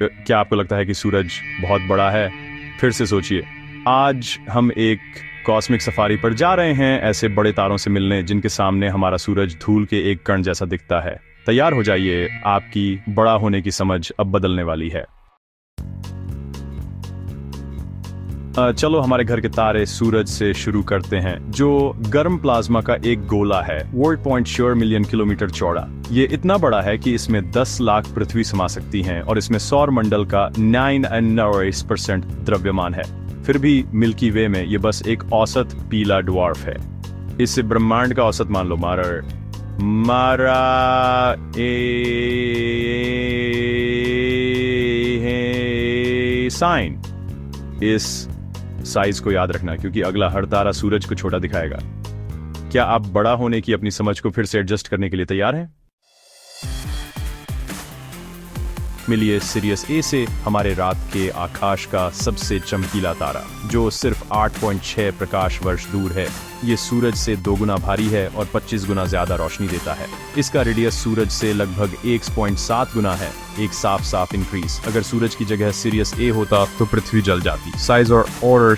क्या आपको लगता है कि सूरज बहुत बड़ा है? फिर से सोचिए। आज हम एक कॉस्मिक सफारी पर जा रहे हैं, ऐसे बड़े तारों से मिलने जिनके सामने हमारा सूरज धूल के एक कण जैसा दिखता है। तैयार हो जाइए, आपकी बड़ा होने की समझ अब बदलने वाली है। चलो हमारे घर के तारे सूरज से शुरू करते हैं, जो गर्म प्लाज्मा का एक गोला है, 1.4 मिलियन किलोमीटर चौड़ा। ये इतना बड़ा है कि इसमें 10 लाख पृथ्वी समा सकती हैं और इसमें सौर मंडल का 99% द्रव्यमान है। फिर भी मिल्की वे में ये बस एक औसत पीला ड्वार्फ है। इसे ब्रह्मांड का औसत मान लो। मारा साइन। इस साइज को याद रखना, क्योंकि अगला हर तारा सूरज को छोटा दिखाएगा। क्या आप बड़ा होने की अपनी समझ को फिर से एडजस्ट करने के लिए तैयार हैं? मिलिए सिरियस ए से, हमारे रात के आकाश का सबसे चमकीला तारा, जो सिर्फ 8.6 प्रकाश वर्ष दूर है। ये सूरज से 2 गुना भारी है और 25 गुना ज्यादा रोशनी देता है। इसका रेडियस सूरज से लगभग 1.7 गुना है। एक साफ इंक्रीज। अगर सूरज की जगह सिरियस ए होता तो पृथ्वी जल जाती। साइज और ऑर्डर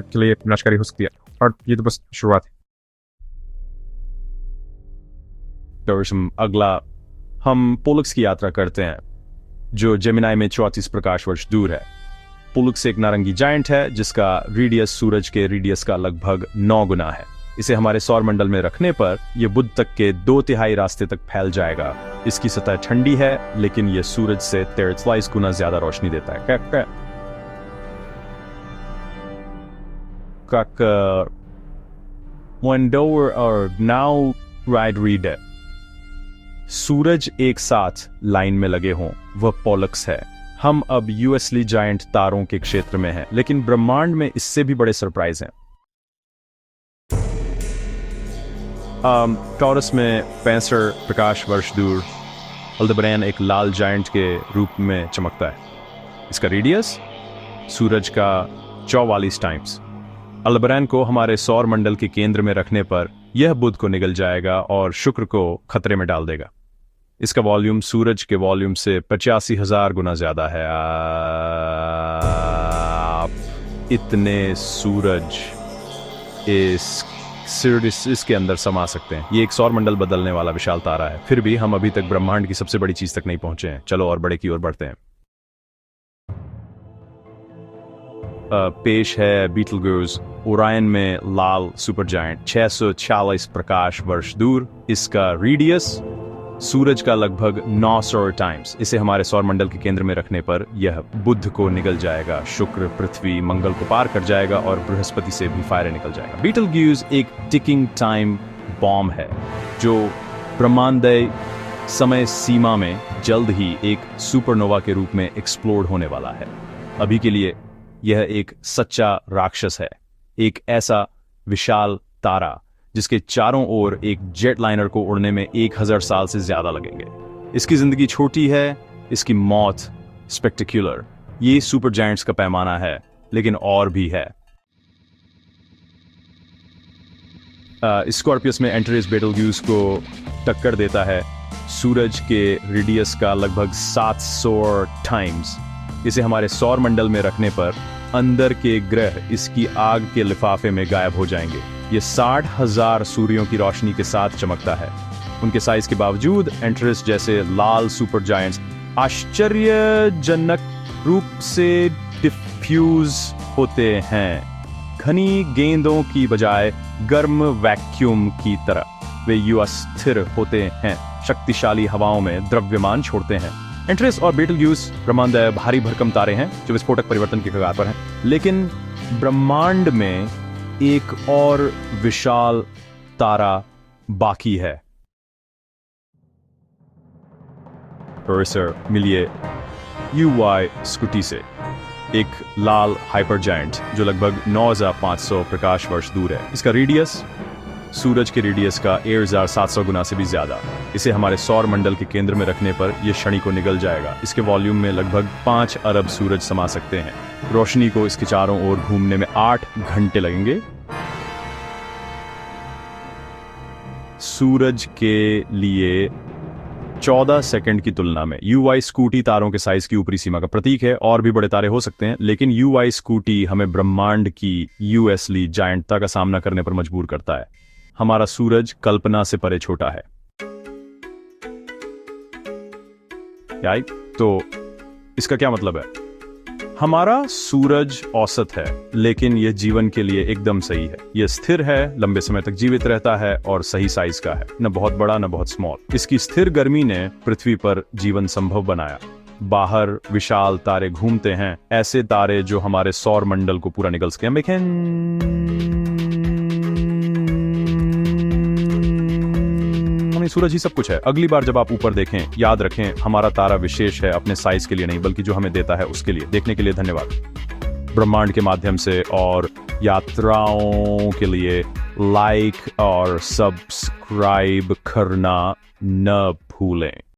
के लिए विनाशकारी हो सकती है, और ये तो बस शुरुआत है। अगला हम पोलक्स की यात्रा करते हैं, जो जेमिनाई में 34 प्रकाश वर्ष दूर है। पोलक्स एक नारंगी जायंट है जिसका रेडियस सूरज के रेडियस का लगभग 9 गुना है। इसे हमारे सौर मंडल में रखने पर यह बुध तक के 2/3 रास्ते तक फैल जाएगा। इसकी सतह ठंडी है, लेकिन यह सूरज से 43 गुना ज्यादा रोशनी देता है। सूरज एक साथ लाइन में लगे हों, वह पोलक्स है। हम अब यूएसली जायंट तारों के क्षेत्र में हैं, लेकिन ब्रह्मांड में इससे भी बड़े सरप्राइज हैं। टॉरस में 65 प्रकाश वर्ष दूर अल्देबरैन एक लाल जायंट के रूप में चमकता है। इसका रेडियस सूरज का 44 टाइम्स। अल्देबरैन को हमारे सौर मंडल के केंद्र में रखने पर यह बुध को निगल जाएगा और शुक्र को खतरे में डाल देगा। इसका वॉल्यूम सूरज के वॉल्यूम से 85,000 गुना ज्यादा है। आप इतने सूरज इसके अंदर समा सकते हैं। ये एक सौर मंडल बदलने वाला विशाल तारा है। फिर भी हम अभी तक ब्रह्मांड की सबसे बड़ी चीज तक नहीं पहुंचे हैं। चलो और बड़े की ओर बढ़ते हैं। पेश है बीटलगूज, ओरायन में लाल सुपर जायंट, 646 प्रकाश वर्ष दूर। इसका रेडियस सूरज का लगभग 900 टाइम्स। इसे हमारे सौर मंडल के केंद्र में रखने पर यह बुध को निगल जाएगा, शुक्र, पृथ्वी, मंगल को पार कर जाएगा और बृहस्पति से भी फायर निकल जाएगा। बीटलगूज एक टिकिंग टाइम बॉम्ब है, जो ब्रह्मांडीय समय सीमा में जल्द ही एक सुपरनोवा के रूप में एक्सप्लोड होने वाला है। अभी के लिए यह एक सच्चा राक्षस है, एक ऐसा विशाल तारा जिसके चारों ओर एक जेट लाइनर को उड़ने में 1000 साल से ज्यादा लगेंगे। इसकी जिंदगी छोटी है, इसकी मौत स्पेक्टेक्युलर। ये सुपर जायंट्स का पैमाना है, लेकिन और भी है। स्कॉर्पियस में एंटेरिस बेटलग्यूज को टक्कर देता है, सूरज के रेडियस का लगभग 700 टाइम्स। इसे हमारे सौर मंडल में रखने पर अंदर के ग्रह इसकी आग के लिफाफे में गायब हो जाएंगे। ये 60,000 सूर्यों की रोशनी के साथ चमकता है। उनके साइज के बावजूद एंटेरिस जैसे लाल सुपर जायंट्स आश्चर्यजनक रूप से डिफ्यूज होते हैं, घनी गेंदों की बजाय गर्म वैक्यूम की तरह। वे अस्थिर होते हैं, शक्तिशाली हवाओं में द्रव्यमान छोड़ते हैं। एंटेरिस और बीटलग्यूज ब्रह्मांडीय भारी भरकम तारे हैं जो विस्फोटक परिवर्तन की कगार पर हैं। लेकिन ब्रह्मांड में एक और विशाल तारा बाकी है। मिलिए UY स्कूटी से, एक लाल हाइपर जायंट जो लगभग 9500 प्रकाश वर्ष दूर है। इसका रेडियस सूरज के रेडियस का 1700 गुना से भी ज्यादा। इसे हमारे सौर मंडल के केंद्र में रखने पर यह क्षणिक को निगल जाएगा। इसके वॉल्यूम में लगभग 5 अरब सूरज समा सकते हैं। रोशनी को इसके चारों ओर घूमने में 8 घंटे लगेंगे। सूरज के लिए 14 सेकंड की तुलना में UY स्कूटी तारों के साइज की ऊपरी सीमा का प्रतीक है। और भी बड़े तारे हो सकते हैं, लेकिन UY स्कूटी हमें ब्रह्मांड की यूएसली जायंटता का सामना करने पर मजबूर करता है। हमारा सूरज कल्पना से परे छोटा है। तो इसका क्या मतलब है? हमारा सूरज औसत है, लेकिन यह जीवन के लिए एकदम सही है। यह स्थिर है, लंबे समय तक जीवित रहता है और सही साइज का है, न बहुत बड़ा न बहुत स्मॉल। इसकी स्थिर गर्मी ने पृथ्वी पर जीवन संभव बनाया। बाहर विशाल तारे घूमते हैं, ऐसे तारे जो हमारे सौर मंडल को पूरा निगल सके। सूरज ही सब कुछ है। अगली बार जब आप ऊपर देखें, याद रखें हमारा तारा विशेष है, अपने साइज के लिए नहीं बल्कि जो हमें देता है उसके लिए। देखने के लिए धन्यवाद। ब्रह्मांड के माध्यम से और यात्राओं के लिए लाइक और सब्सक्राइब करना न भूलें।